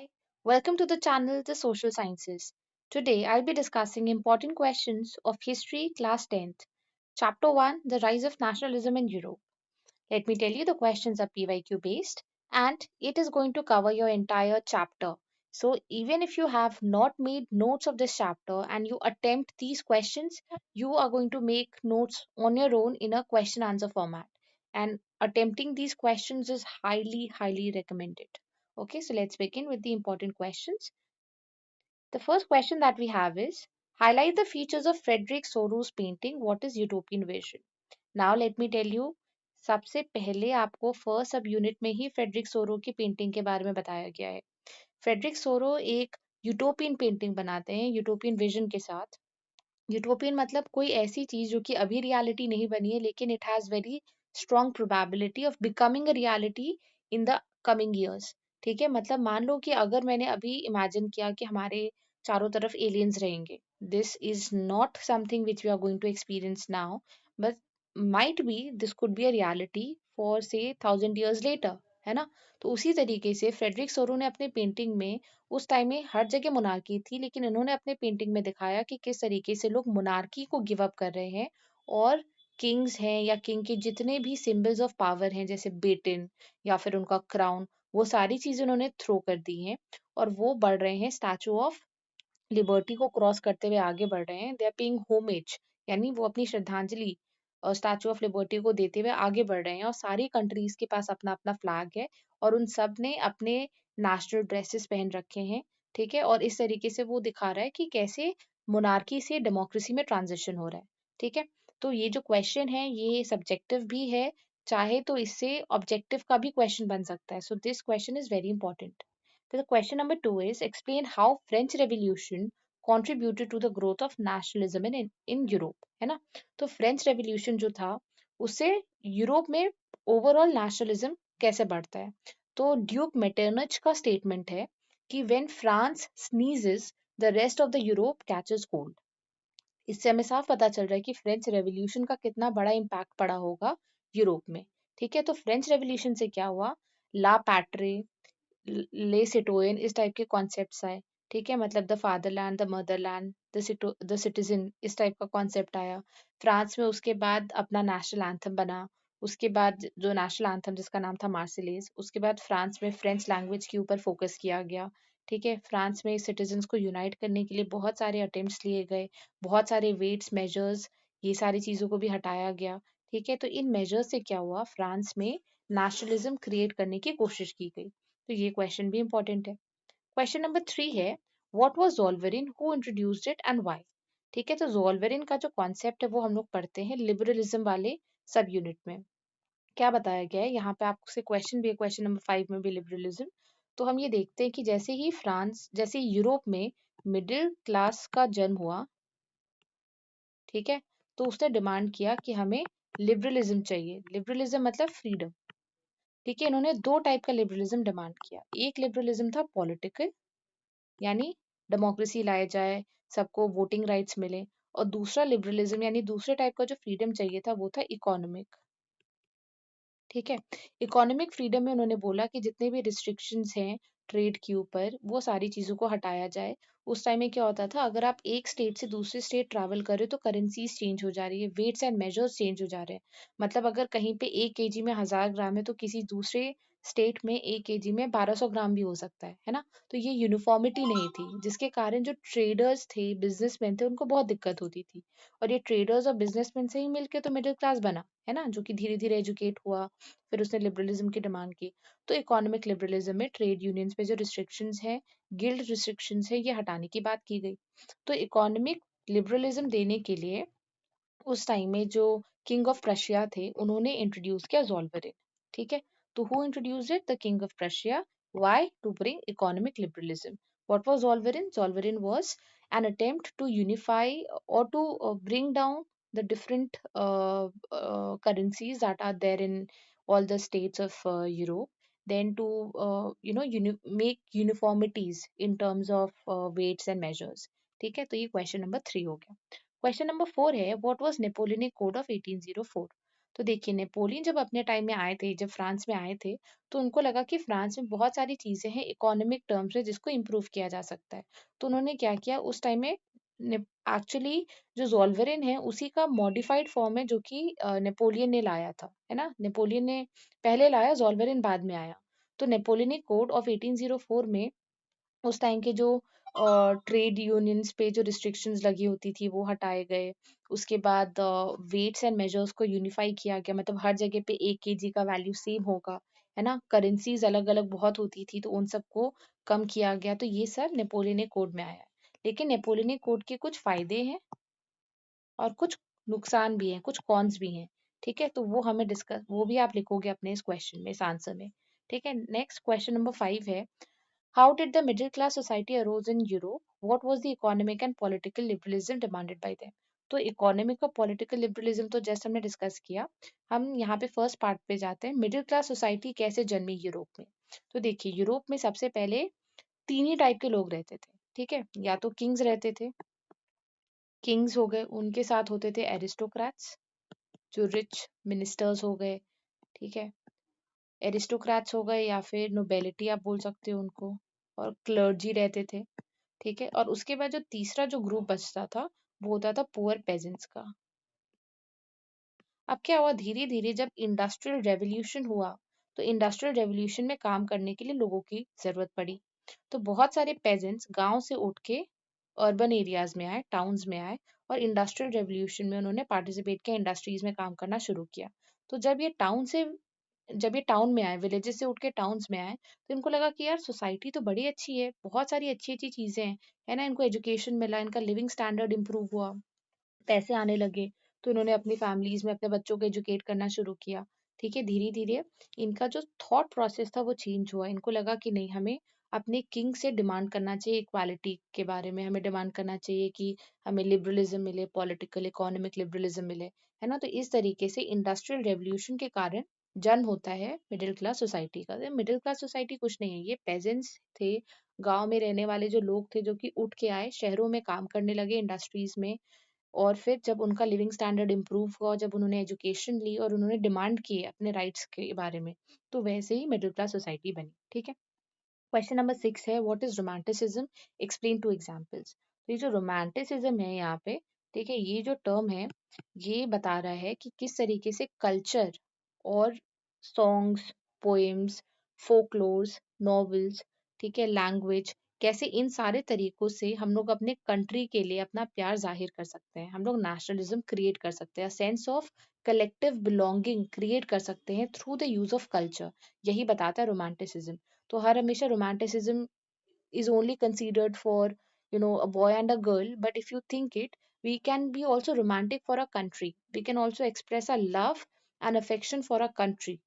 Hi, welcome to the channel The Social Sciences. Today I'll be discussing important questions of History Class 10th. Chapter 1, The Rise of Nationalism in Europe. Let me tell you, the questions are PYQ based and it is going to cover your entire chapter. So even if you have not made notes of this chapter and you attempt these questions, you are going to make notes on your own in a question answer format. And attempting these questions is highly recommended. Okay, so let's begin with the important questions. The first question that we have is, highlight the features of Frederick Soru's painting. What is Utopian vision? Now let me tell you, सबसे पहले आपको first सब unit में ही Frederick सोरो की painting के बारे में बताया गया है. फ्रेडरिक सोरो एक यूटोपियन पेंटिंग बनाते हैं यूटोपियन विजन के साथ. यूटोपियन मतलब कोई ऐसी चीज जो कि अभी रियलिटी नहीं बनी है लेकिन it has very strong probability of becoming a reality in the coming years. ठीक है, मतलब मान लो कि अगर मैंने अभी इमेजिन किया कि हमारे चारों तरफ एलियंस रहेंगे. This is not something which we are going to experience now, but might be this could be a reality for say 1000 years letter. है ना? तो उसी तरीके से फ्रेडरिक सोरो ने अपने पेंटिंग में, उस टाइम में हर जगह मोनार्की थी लेकिन इन्होंने अपने पेंटिंग में दिखाया कि किस तरीके से लोग मोनार्की को गिव अप कर रहे हैं और किंग्स हैं या किंग के जितने भी सिंबल्स ऑफ पावर हैं जैसे बेटन या फिर उनका क्राउन, वो सारी चीजें उन्होंने थ्रो कर दी हैं और वो बढ़ रहे हैं स्टैचू ऑफ लिबर्टी को क्रॉस करते हुए आगे बढ़ रहे हैं. दे आर पेइंग होमेज, यानी वो अपनी श्रद्धांजलि स्टैचू ऑफ लिबर्टी को देते हुए आगे बढ़ रहे हैं और सारी कंट्रीज के पास अपना अपना फ्लैग है और उन सब ने अपने नेशनल ड्रेसेस पहन रखे हैं. ठीक है, और इस तरीके से वो दिखा रहा है कि कैसे मोनार्की से डेमोक्रेसी में ट्रांजिशन हो रहा है. ठीक है, तो ये जो क्वेश्चन है ये सब्जेक्टिव भी है, चाहे तो इससे ऑब्जेक्टिव का भी क्वेश्चन बन सकता है. So this question is very important. The question number two is, explain how French Revolution contributed to the growth of nationalism in Europe. है ना? तो फ्रेंच रेवोल्यूशन जो था उससे यूरोप में ओवरऑल नेशनलिज्म कैसे बढ़ता है. तो ड्यूक मेटरनिच का स्टेटमेंट है कि when France sneezes the rest of the Europe catches cold. इससे हमें साफ पता चल रहा है कि फ्रेंच रेवोल्यूशन का कितना बड़ा इम्पैक्ट पड़ा होगा यूरोप में. ठीक है, तो फ्रेंच रेवोल्यूशन से क्या हुआ, ला पैट्रे, ले सिटोयन, इस टाइप के कॉन्सेप्ट्स आए. ठीक है, मतलब the fatherland, the Motherland, the citizen, इस टाइप का कॉन्सेप्ट आया. फ्रांस में उसके बाद अपना नेशनल एंथम बना. उसके बाद जो नेशनल एंथम जिसका नाम था मार्सिलेज, उसके बाद फ्रांस में फ्रेंच लैंग्वेज के ऊपर फोकस किया गया. ठीक है, फ्रांस में सिटीजन्स को यूनाइट करने के लिए बहुत सारे अटेम्प्ट्स लिए गए, बहुत सारे वेट्स मेजर्स, ये सारी चीज़ों को भी हटाया गया. ठीक है, तो इन मेजर्स से क्या हुआ, फ्रांस में नेशनलिज्म क्रिएट करने की कोशिश की गई. तो ये क्वेश्चन भी इंपॉर्टेंट है. क्वेश्चन नंबर थ्री है, what was Zollverein, who introduced it and why. ठीक है, तो ज़ोल्वेरिन का जो कॉन्सेप्ट है वो हम लोग पढ़ते हैं लिबरलिज्म वाले सब यूनिट में. क्या बताया गया है यहाँ पे, आपसे क्वेश्चन भी है क्वेश्चन नंबर 5 में भी लिबरलिज्म. तो हम ये देखते हैं कि जैसे ही यूरोप में मिडिल क्लास का जन्म हुआ. ठीक है, तो उसने डिमांड किया कि हमें लिबरलिज्म चाहिए. लिबरलिज्म मतलब फ्रीडम. ठीक है, इन्होंने दो टाइप का लिबरलिज्म डिमांड किया. एक लिबरलिज्म था पॉलिटिकल, यानी डेमोक्रेसी लाया जाए, सबको वोटिंग राइट्स मिले. और दूसरा लिबरलिज्म यानी दूसरे टाइप का जो फ्रीडम चाहिए था वो था इकोनॉमिक. ठीक है, इकोनॉमिक फ्रीडम में उन्होंने बोला कि जितने भी रिस्ट्रिक्शंस हैं ट्रेड के ऊपर वो सारी चीज़ों को हटाया जाए. उस टाइम में क्या होता था, अगर आप एक स्टेट से दूसरे स्टेट ट्रैवल कर रहे हो तो करेंसीज चेंज हो जा रही है, वेट्स एंड मेजर्स चेंज हो जा रहे हैं. मतलब अगर कहीं पे 1 kg में 1000 ग्राम है तो किसी दूसरे स्टेट में 1 kg में 1200 ग्राम भी हो सकता है ना? तो ये यूनिफॉर्मिटी नहीं थी जिसके कारण जो ट्रेडर्स थे, बिजनेसमैन थे, उनको बहुत दिक्कत होती थी. और ये ट्रेडर्स और बिजनेसमैन से ही मिलके तो मिडिल क्लास बना, है ना, जो कि धीरे धीरे एजुकेट हुआ, फिर उसने लिबरलिज्म की डिमांड की. तो इकोनॉमिक लिबरलिज्म में ट्रेड यूनियंस पे जो रिस्ट्रिक्शंस हैं, गिल्ड रिस्ट्रिक्शंस है, ये हटाने की बात की गई. तो इकोनॉमिक लिबरलिज्म देने के लिए उस टाइम में जो किंग ऑफ प्रशिया थे उन्होंने इंट्रोड्यूस किया ज़ोल्वेरिन. ठीक है, तो who introduced it, the king of Prussia. Why, to bring economic liberalism. What was Zollverein? Zollverein was an attempt to unify or to bring down the different currencies that are there in all the states of Europe, then to make uniformities in terms of weights and measures. ठीक है, तो ये question number 3 हो गया. Question number 4 है, what was Napoleonic code of 1804. तो देखिए Napoleon जब अपने टाइम में आए थे, जब फ्रांस में आए थे, तो उनको लगा कि फ्रांस में बहुत सारी चीज़ें हैं इकोनॉमिक टर्म्स में जिसको इम्प्रूव किया जा सकता है। तो उन्होंने क्या किया उस टाइम में ने एक्चुअली जो ज़ोल्वेरिन है उसी का मॉडिफाइड फॉर्म है जो कि नेपोलियन ने लाया था, है ना? नेपोलियन ने पहले लाया, ज़ोल्वेरिन बाद में आया। तो नेपोलियनिक कोड ऑफ 1804 में उस टाइम के जो ट्रेड यूनियंस पे जो रिस्ट्रिक्शंस लगी होती थी वो हटाए गए। उसके बाद वेट्स एंड मेजर्स को यूनिफाई किया गया, मतलब हर जगह पे 1 केजी का वैल्यू सेम होगा, है ना? करेंसीज़ अलग-अलग बहुत होती थी तो उन सबको कम किया गया। तो ये सब नेपोलियनिक कोड में आया है। लेकिन नेपोलियनिक कोड के कुछ फ़ायदे हैं और कुछ नुकसान भी हैं, कुछ कॉन्स भी हैं। ठीक है? तो वो हमें डिस्कस वो भी आप लिखोगे अपने इस क्वेश्चन में, इस आंसर में। ठीक है? नेक्स्ट क्वेश्चन नंबर 5 है How did the middle class society arose in Europe? What was the economic and political liberalism demanded by them? तो इकोनॉमिक और पॉलिटिकल लिबरलिज्म तो जस्ट हमने डिस्कस किया। हम यहाँ पे फर्स्ट पार्ट पे जाते हैं, मिडिल क्लास सोसाइटी कैसे जन्मी यूरोप में। तो देखिए यूरोप में सबसे पहले तीन ही टाइप के लोग रहते थे। ठीक है, या तो किंग्स रहते थे, किंग्स हो गए, उनके साथ होते थे एरिस्टोक्रेट्स जो रिच मिनिस्टर्स हो गए। ठीक है, एरिस्टोक्रेट्स हो गए या फिर नोबेलिटी आप बोल सकते हो उनको, और क्लर्जी रहते थे। ठीक है, और उसके बाद जो तीसरा जो ग्रुप बचता था वो होता था पुअर पेजेंट्स का। अब क्या हुआ, धीरे धीरे जब इंडस्ट्रियल रेवोल्यूशन हुआ तो इंडस्ट्रियल रेवोल्यूशन में काम करने के लिए लोगों की जरूरत पड़ी। तो बहुत सारे पेजेंट्स गांव से उठ के अर्बन एरियाज में आए, टाउन्स में आए, और इंडस्ट्रियल रेवोल्यूशन में उन्होंने पार्टिसिपेट किया, इंडस्ट्रीज में काम करना शुरू किया। तो जब ये टाउन में आए, विलेजेस से उठ के टाउन्स में आए, तो इनको लगा कि यार सोसाइटी तो बड़ी अच्छी है, बहुत सारी अच्छी अच्छी चीजें हैं, है ना? इनको एजुकेशन मिला, इनका लिविंग स्टैंडर्ड इंप्रूव हुआ, पैसे आने लगे। तो इन्होंने अपनी फैमिलीज में अपने बच्चों को एजुकेट करना शुरू किया। ठीक है, धीरे धीरे इनका जो थॉट प्रोसेस था वो चेंज हुआ। इनको लगा कि नहीं, हमें अपने किंग से डिमांड करना चाहिए, इक्वालिटी के बारे में हमें डिमांड करना चाहिए कि हमें लिबरलिज्म मिले, पॉलिटिकल इकोनॉमिक लिबरलिज्म मिले, है ना? तो इस तरीके से इंडस्ट्रियल रेवोल्यूशन के कारण जन्म होता है मिडिल क्लास सोसाइटी का। मिडिल क्लास सोसाइटी कुछ नहीं है, ये पेजेंट्स थे, गांव में रहने वाले जो लोग थे जो कि उठ के आए, शहरों में काम करने लगे इंडस्ट्रीज में, और फिर जब उनका लिविंग स्टैंडर्ड इम्प्रूव हुआ, जब उन्होंने एजुकेशन ली और उन्होंने डिमांड किए अपने राइट्स के बारे में, तो वैसे ही मिडिल क्लास सोसाइटी बनी। ठीक है, क्वेश्चन नंबर 6 है, what is romanticism, explain to examples. तो ये जो रोमांटिसिज्म है यहाँ पे, ठीक है, ये जो टर्म है ये बता रहा है कि किस तरीके से कल्चर और सॉन्ग्स, पोएम्स, फोकलोर्स, नॉवेल्स, ठीक है, लैंग्वेज, कैसे इन सारे तरीकों से हम लोग अपने कंट्री के लिए अपना प्यार जाहिर कर सकते हैं, हम लोग नेशनलिज्म क्रिएट कर सकते हैं, sense of collective belonging create कर सकते हैं through the use of culture. यही बताता है रोमांटिसिज्म। तो हर हमेशा romanticism is only considered for, a boy and a girl, but if you think it, we can be also romantic for a country, we can also express our love and affection for our country,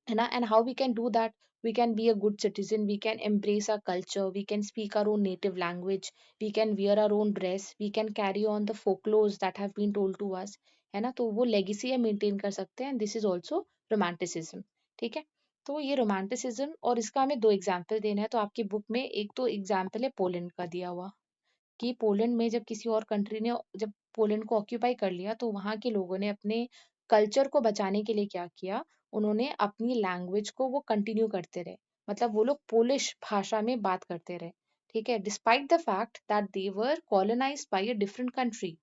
and how we can do that, we can be a good citizen, we can embrace our culture, we can speak our own native language, we can wear our own dress, we can carry on the folklores that have been told to us, है ना? तो वो legacy हम maintain कर सकते हैं, this is also romanticism. ठीक है, तो ये रोमांटिसिज्म, और इसका हमें दो एग्जाम्पल देना है। तो आपकी बुक में एक तो एग्जाम्पल है पोलैंड का दिया हुआ, कि पोलैंड में जब किसी और कंट्री ने जब पोलैंड को ऑक्यूपाई कर लिया तो वहाँ के लोगों ने अपने कल्चर को बचाने के लिए क्या किया, उन्होंने अपनी लैंग्वेज को वो कंटिन्यू करते रहे, मतलब वो लोग पोलिश भाषा में बात करते रहे। ठीक है, despite the fact that they were colonised by a different country.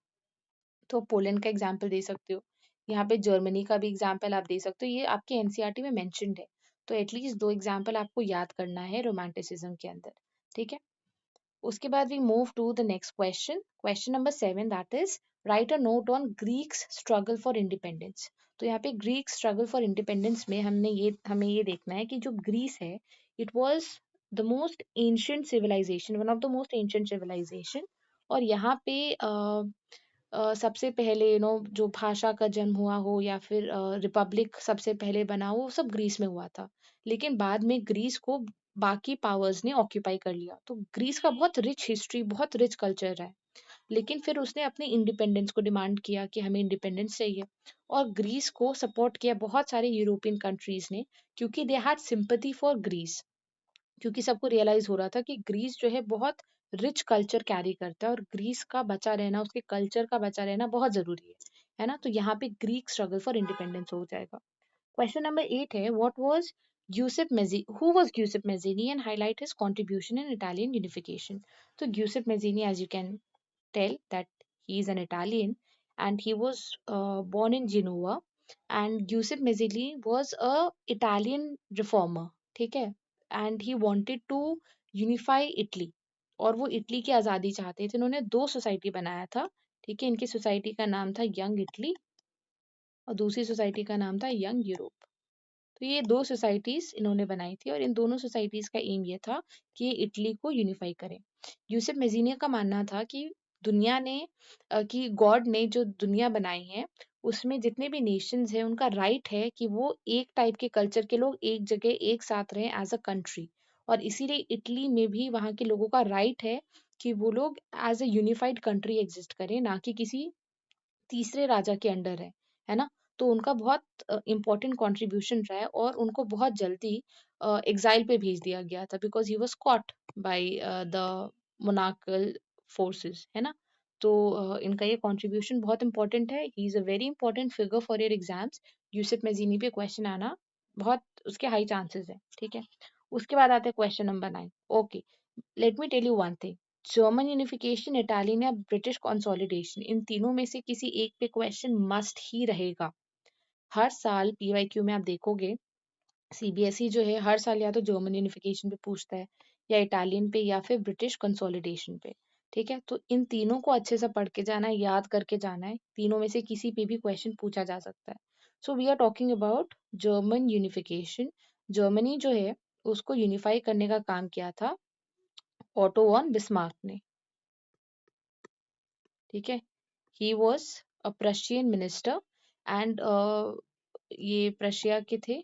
तो पोलैंड का एग्जाम्पल दे सकते हो, यहाँ पे जर्मनी का भी एग्जाम्पल आप दे सकते हो, ये आपके एनसीईआरटी में मेंशन्ड है। तो एटलीस्ट दो एग्जाम्पल आपको याद करना है रोमांटिसिज्म के अंदर। ठीक है, उसके बाद we move to the next question, question number 7, that is write a note on Greeks struggle for independence. तो यहाँ पे ग्रीक स्ट्रगल फॉर इंडिपेंडेंस में हमें ये देखना है कि जो ग्रीस है, it was the most ancient civilisation, one of the most ancient civilisation. और यहाँ पे सबसे पहले जो भाषा का जन्म हुआ हो या फिर रिपब्लिक सबसे पहले बना हो, वो सब ग्रीस में हुआ था। लेकिन बाद में ग्रीस को बाकी पावर्स ने ऑक्यूपाई कर लिया। तो ग्रीस का बहुत रिच हिस्ट्री, बहुत रिच कल्चर है। लेकिन फिर उसने अपने इंडिपेंडेंस को डिमांड किया कि हमें इंडिपेंडेंस चाहिए, और ग्रीस को सपोर्ट किया बहुत सारे यूरोपियन कंट्रीज ने, क्योंकि they had sympathy for Greece, क्योंकि सबको रियलाइज हो रहा था कि ग्रीस जो है बहुत रिच कल्चर कैरी करता है, और ग्रीस का बचा रहना, उसके कल्चर का बचा रहना बहुत जरूरी है। है ना, तो यहाँ पे ग्रीक स्ट्रगल फॉर इंडिपेंडेंस हो जाएगा। क्वेश्चन नंबर 8 है, what was Giuseppe Mazzini, who was Giuseppe Mazzini and highlight his contribution in Italian unification. So Giuseppe Mazzini, as you can tell, that he is an Italian and he was born in Genoa. And Giuseppe Mazzini was a Italian reformer, ठीक है, and he wanted to unify Italy, और वो Italy की आज़ादी चाहते थे। इन्होंने दो सोसाइटी बनाया था, ठीक है, इनकी सोसाइटी का नाम था यंग इटली और दूसरी सोसाइटी का नाम था यंग यूरोप। तो ये दो सोसाइटीज इन्होंने बनाई थी और इन दोनों सोसाइटीज का एम ये था कि ये इटली को यूनिफाई करें। यूसुफ मेजीनिया का मानना था कि दुनिया ने कि गॉड ने जो दुनिया बनाई है उसमें जितने भी नेशंस हैं उनका राइट है कि वो एक टाइप के कल्चर के लोग एक जगह एक साथ रहें एज अ कंट्री, और इसीलिए इटली में भी वहाँ के लोगों का राइट है कि वो लोग as a unified country exist करें, ना कि किसी तीसरे राजा के अंडर है ना? तो उनका बहुत इम्पोर्टेंट कंट्रीब्यूशन रहा है और उनको बहुत जल्दी एग्ज़ाइल पे भेज दिया गया था because he was caught by the monarchal forces, है ना? तो इनका ये कंट्रीब्यूशन बहुत इम्पोर्टेंट है। He is a very important figure for your exams. Yusuf Mazzini पे क्वेश्चन आना बहुत उसके हाई चांसेस हैं, ठीक है? उसके बाद आते हैं question number 9। Okay, let me tell you one thing. German unification, Italian या ब्रिटिश कंसोलिडेशन, इन तीनों में से किसी एक पे क्वेश्चन मस्ट ही रहेगा। हर साल पीवाईक्यू में आप देखोगे सीबीएसई जो है हर साल या तो जर्मन यूनिफिकेशन पे पूछता है या इटालियन पे या फिर ब्रिटिश कंसोलिडेशन पे, ठीक है, तो इन तीनों को अच्छे से पढ़ के जाना है, याद करके जाना है, तीनों में से किसी पे भी क्वेश्चन पूछा जा सकता है। So we are talking about German unification. Germany जो है उसको यूनिफाई करने का काम किया था ऑटो वन बिस्मार्क ने, ठीक है। He was a Prussian minister and ये प्रशिया के थे,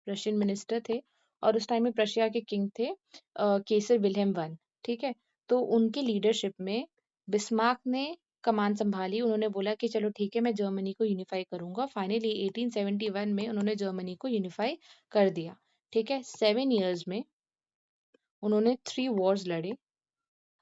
प्रशियन मिनिस्टर थे, और उस टाइम में प्रशिया के किंग थे केसर विल्हेम वन, ठीक है। तो उनकी लीडरशिप में बिस्मार्क ने कमान संभाली। उन्होंने बोला कि चलो ठीक है मैं जर्मनी को यूनिफाई करूंगा। फाइनली 1871 में उन्होंने जर्मनी को यूनिफाई कर दिया, ठीक है। 7 इयर्स में उन्होंने 3 वॉर्स लड़े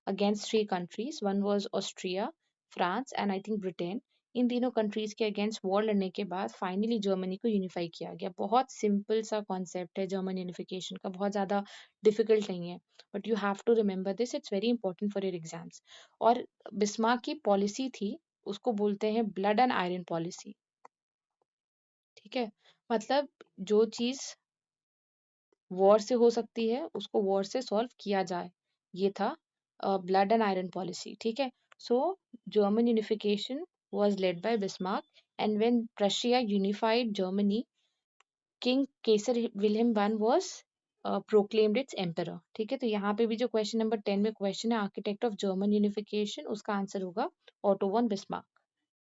against 3 countries. One was Austria, France and I think Britain. इन तीनों कंट्रीज के अगेंस्ट वॉर लड़ने के बाद फाइनली जर्मनी को यूनिफाई किया गया। बहुत सिंपल सा कॉन्सेप्ट है जर्मन यूनिफिकेशन का, बहुत ज़्यादा डिफिकल्ट नहीं है, but you have to remember this, it's very important for your exams. और बिस्मार्क की पॉलिसी थी, उसको बोलते हैं ब्लड एंड आयरन पॉलिसी, ठीक है। मतलब जो चीज़ वॉर से हो सकती है उसको वॉर से सॉल्व किया जाए, ये था ब्लड एंड आयरन पॉलिसी, ठीक है। So German unification was led by Bismarck and when Prussia unified Germany, king Kaiser William one was proclaimed its emperor, ठीक है। तो यहाँ पे भी जो क्वेश्चन नंबर 10 में क्वेश्चन है आर्किटेक्ट ऑफ जर्मन यूनिफिकेशन, उसका आंसर होगा ऑटो वन बिस्मार्क,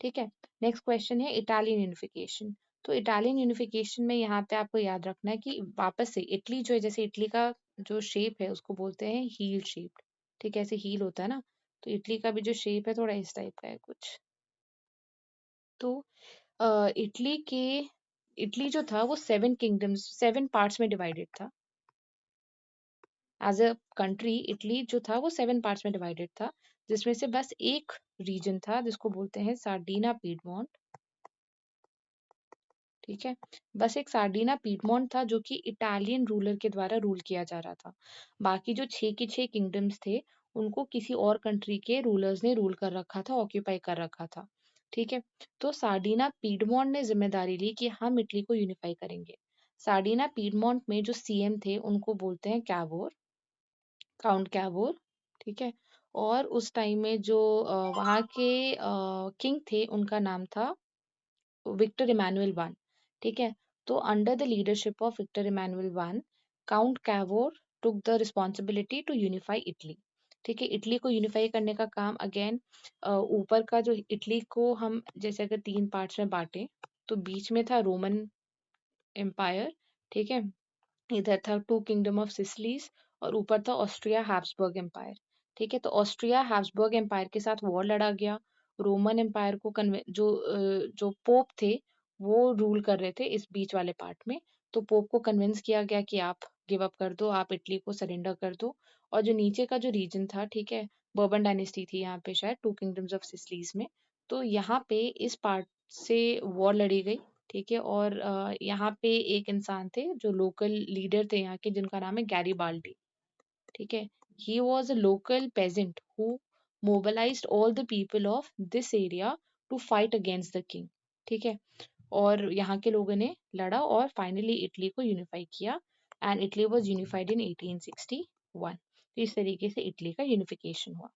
ठीक है। नेक्स्ट क्वेश्चन है इटालियन यूनिफिकेशन। तो इटालियन यूनिफिकेशन में यहाँ पे आपको याद रखना है कि वापस से इटली जो है, जैसे इटली का जो शेप है उसको बोलते हैं हील शेप्ड, ठीक है, ऐसे हील होता है ना, तो इटली का भी जो शेप है थोड़ा इस टाइप का है कुछ। तो इटली जो था वो 7 किंगडम्स, 7 पार्ट्स में डिवाइडेड था। एज अ कंट्री इटली जो था वो 7 पार्ट्स में डिवाइडेड था, जिसमें से बस एक रीजन था जिसको बोलते हैं सार्डिना पीडमोंट, ठीक है। बस एक सार्डिना पीडमोंट था जो कि इटालियन रूलर के द्वारा रूल किया जा रहा था। बाकी जो 6 के 6 किंगडम्स थे उनको किसी और कंट्री के रूलर्स ने रूल कर रखा था, ऑक्यूपाई कर रखा था, ठीक है। तो सार्डिना पीडमोंट ने जिम्मेदारी ली कि हम इटली को यूनिफाई करेंगे। सार्डिना पीडमोंट में जो सीएम थे उनको बोलते हैं कैवोर, काउंट कैवोर, ठीक है। और उस टाइम में जो वहाँ के किंग थे उनका नाम था विक्टर इमैनुअल वन, ठीक है। तो under the leadership of Victor Emmanuel one, count Cavour took the responsibility to unify Italy, ठीक है। इटली को यूनिफाई करने का काम अगेन, ऊपर का जो इटली को हम जैसे अगर 3 पार्ट्स में बांटे तो बीच में था रोमन एम्पायर, ठीक है। इधर था 2 किंगडम ऑफ सिसिलीज और ऊपर था ऑस्ट्रिया हैब्सबर्ग एम्पायर, ठीक है। तो ऑस्ट्रिया हैब्सबर्ग एम्पायर के साथ वॉर लड़ा गया। रोमन एम्पायर को जो पोप थे वो रूल कर रहे थे इस बीच वाले पार्ट में, तो पोप को कन्विंस किया गया कि आप गिव अप कर दो, आप इटली को सरेंडर कर दो। और जो नीचे का जो रीजन था, ठीक है, बर्बन डायनेस्टी थी यहाँ पे शायद 2 किंगडम्स ऑफ सिसिलीज में, तो यहाँ पे इस पार्ट से वॉर लड़ी गई, ठीक है। और यहाँ पे एक इंसान थे जो लोकल लीडर थे यहाँ के, जिनका नाम है गैरीबाल्डी, ठीक है। He was a local peasant who mobilised all the people of this area to fight against the king, ठीक है। और यहाँ के लोगों ने लड़ा और फाइनली इटली को यूनिफाई किया, and Italy was unified in 1861। तो इस तरीके से इटली का यूनिफिकेशन हुआ।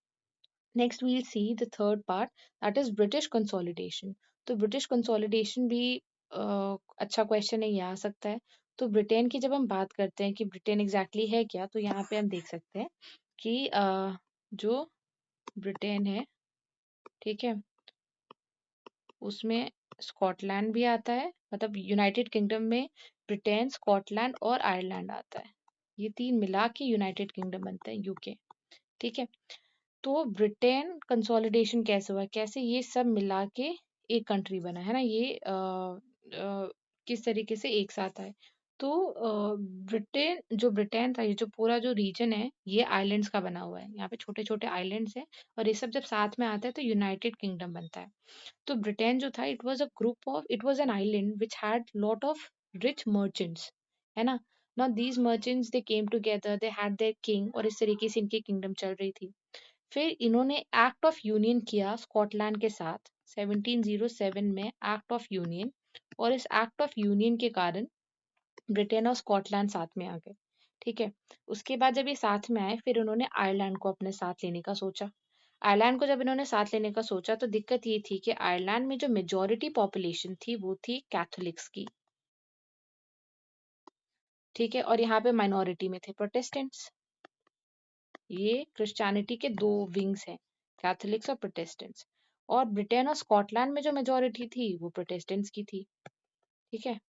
Next we'll see the third part, that is British consolidation. तो ब्रिटिश कंसोलिडेशन भी अच्छा क्वेश्चन है, ये आ सकता है। तो ब्रिटेन की जब हम बात करते हैं कि ब्रिटेन एग्जैक्टली है क्या, तो यहाँ पे हम देख सकते हैं कि जो ब्रिटेन है, ठीक है, उसमें स्कॉटलैंड भी आता है, मतलब यूनाइटेड किंगडम में ब्रिटेन, स्कॉटलैंड और आयरलैंड आता है। ये तीन मिला के यूनाइटेड किंगडम बनता है, यूके, ठीक है। तो ब्रिटेन कंसोलिडेशन कैसे हुआ, कैसे ये सब मिला के एक कंट्री बना है ना, ये किस तरीके से एक साथ आए। तो ब्रिटेन, जो ब्रिटेन था, ये जो पूरा जो रीजन है, ये आइलैंड्स का बना हुआ है। यहाँ पे छोटे छोटे आइलैंड्स हैं, और ये सब जब साथ में आता है तो यूनाइटेड किंगडम बनता है। तो ब्रिटेन जो था, it was an island which had lot of rich merchants, है ना। Now these merchants they came together, they had there king, और इस तरीके से इनकी किंगडम चल रही थी। फिर इन्होंने एक्ट ऑफ यूनियन किया स्कॉटलैंड के साथ 1707 में, एक्ट ऑफ यूनियन। और इस एक्ट ऑफ यूनियन के कारण ब्रिटेन और स्कॉटलैंड साथ में आ गए, ठीक है। उसके बाद जब ये साथ में आए, फिर उन्होंने आयरलैंड को अपने साथ लेने का सोचा। आयरलैंड को जब इन्होंने साथ लेने का सोचा, तो दिक्कत ये थी कि आयरलैंड में जो मेजोरिटी पॉपुलेशन थी, वो थी कैथोलिक्स की, ठीक है। और यहाँ पे माइनॉरिटी में थे प्रोटेस्टेंट्स। ये क्रिश्चियनिटी के दो विंग्स हैं, कैथोलिक्स और प्रोटेस्टेंट्स। और ब्रिटेन और स्कॉटलैंड में जो मेजोरिटी थी, वो प्रोटेस्टेंट्स की थी, ठीक है।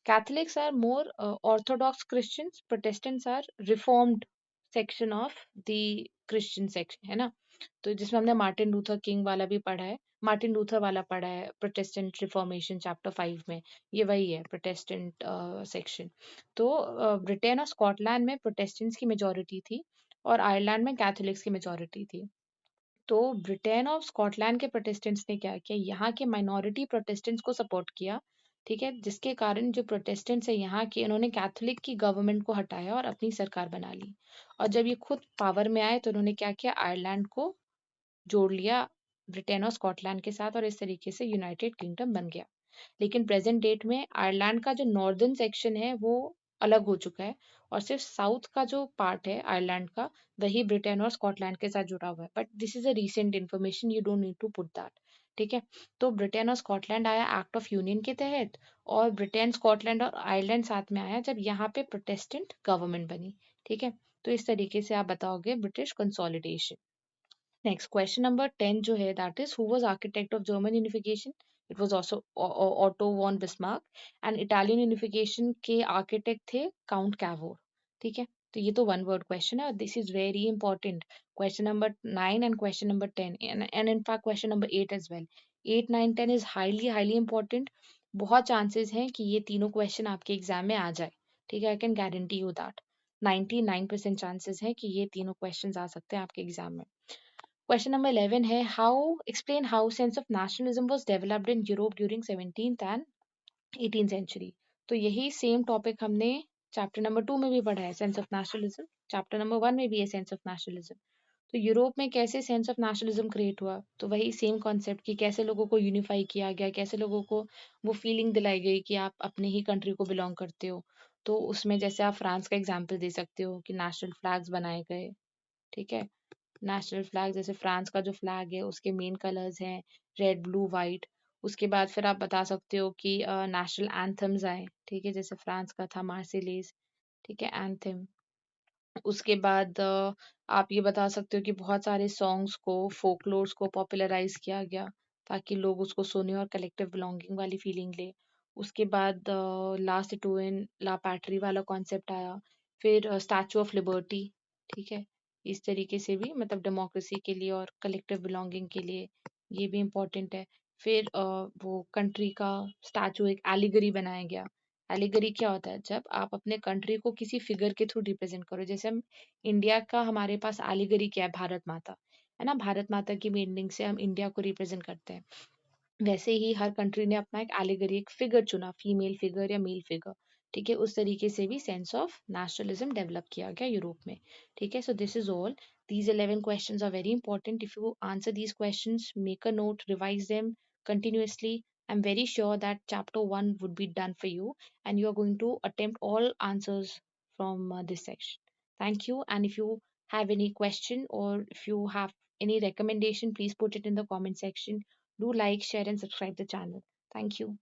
Catholics are more Orthodox Christians, Protestants are Reformed section of the Christian section, है ना। तो जिसमें हमने मार्टिन लूथर किंग वाला भी पढ़ा है, मार्टिन लूथर वाला पढ़ा है प्रोटेस्टेंट रिफॉर्मेशन चैप्टर 5 में, ये वही है प्रोटेस्टेंट सेक्शन। तो ब्रिटेन और स्कॉटलैंड में प्रोटेस्टेंट्स की मेजोरिटी थी, और आयरलैंड में कैथोलिक्स की मेजोरिटी थी। तो ब्रिटेन और स्कॉटलैंड के प्रोटेस्टेंट्स ने क्या किया, यहाँ के माइनॉरिटी प्रोटेस्टेंट्स को सपोर्ट किया, ठीक है। जिसके कारण जो प्रोटेस्टेंट्स है यहाँ के, इन्होंने कैथोलिक की गवर्नमेंट को हटाया और अपनी सरकार बना ली। और जब ये खुद पावर में आए, तो उन्होंने क्या किया, आयरलैंड को जोड़ लिया ब्रिटेन और स्कॉटलैंड के साथ, और इस तरीके से यूनाइटेड किंगडम बन गया। लेकिन प्रेजेंट डेट में आयरलैंड का जो नॉर्दर्न सेक्शन है, वो अलग हो चुका है, और सिर्फ साउथ का जो पार्ट है आयरलैंड का, वही ब्रिटेन और स्कॉटलैंड के साथ जुड़ा हुआ है। But this is a recent information, you don't need to put that, ठीक है। तो ब्रिटेन और स्कॉटलैंड आया एक्ट ऑफ यूनियन के तहत, और ब्रिटेन, स्कॉटलैंड और आयरलैंड साथ में आया जब यहाँ पे प्रोटेस्टेंट गवर्नमेंट बनी, ठीक है। तो इस तरीके से आप बताओगे British consolidation. Next question number 10 जो है, that is who was architect of German unification. It was also Otto von Bismarck. And Italian unification के आर्किटेक्ट थे काउंट कैवोर, ठीक है। तो ये तो वन वर्ड क्वेश्चन है, और this is very important. Question number 9 and question number 10 and in fact question number 8 as well. 8 9 10 is highly highly important. बहुत चांसेस हैं कि ये तीनों क्वेश्चन आपके एग्जाम में आ जाए, ठीक है। I can guarantee you that 99% chances हैं कि ये तीनों क्वेश्चंस आ सकते हैं आपके एग्जाम में। क्वेश्चन नंबर 11 है, how explain how sense of nationalism was developed in Europe during 17th and 18th century. तो यही सेम टॉपिक हमने चैप्टर नंबर 2 में भी पढ़ा है, sense of nationalism. Chapter number 1 में भी है सेंस ऑफ नेशनलिज्म। तो यूरोप में कैसे सेंस ऑफ नेशनलिज्म क्रिएट हुआ, तो वही सेम कॉन्सेप्ट कि कैसे लोगों को यूनिफाई किया गया, कैसे लोगों को वो फीलिंग दिलाई गई कि आप अपने ही कंट्री को बिलोंग करते हो। तो उसमें जैसे आप फ्रांस का एग्जाम्पल दे सकते हो कि नेशनल फ्लैग्स बनाए गए, ठीक है। नेशनल फ्लैग, जैसे फ्रांस का जो फ्लैग है, उसके मेन कलर्स हैं रेड, ब्लू, वाइट। उसके बाद फिर आप बता सकते हो कि नेशनल एंथम्स आए, ठीक है। जैसे फ्रांस का था मार्सिलेज, ठीक है, एंथम। उसके बाद आप ये बता सकते हो कि बहुत सारे सॉन्ग्स को, फोकलोर्स को पॉपुलराइज किया गया, ताकि लोग उसको सुने और कलेक्टिव बिलोंगिंग वाली फीलिंग ले। उसके बाद लास्ट टू इन ला पैट्री वाला कॉन्सेप्ट आया। फिर स्टैचू ऑफ लिबर्टी, ठीक है। इस तरीके से भी, मतलब डेमोक्रेसी के लिए और कलेक्टिव बिलोंगिंग के लिए ये भी इम्पोर्टेंट है। फिर वो कंट्री का स्टैचू, एक एलिगरी बनाया गया। एलिगरी क्या होता है, जब आप अपने कंट्री को किसी फिगर के थ्रू रिप्रेजेंट करो। जैसे हम इंडिया का, हमारे पास एलिगरी क्या है, भारत माता, है ना। भारत माता की मेंडिंग से हम इंडिया को रिप्रेजेंट करते हैं। वैसे ही हर कंट्री ने अपना एक एलिगरी एक फिगर चुना, फीमेल फिगर या मेल फिगर। ठीक है, उस तरीके से भी सेंस ऑफ नेशनलिज्म डेवलप किया गया यूरोप में। ठीक है, so this is all. These 11 questions are very important. If you answer these questions, make a note, revise them continuously. I'm very sure that chapter 1 would be done for you, and you are going to attempt all answers from this section. Thank you. And if you have any question, or if you have any recommendation, please put it in the comment section. Do like, share, and subscribe the channel. Thank you.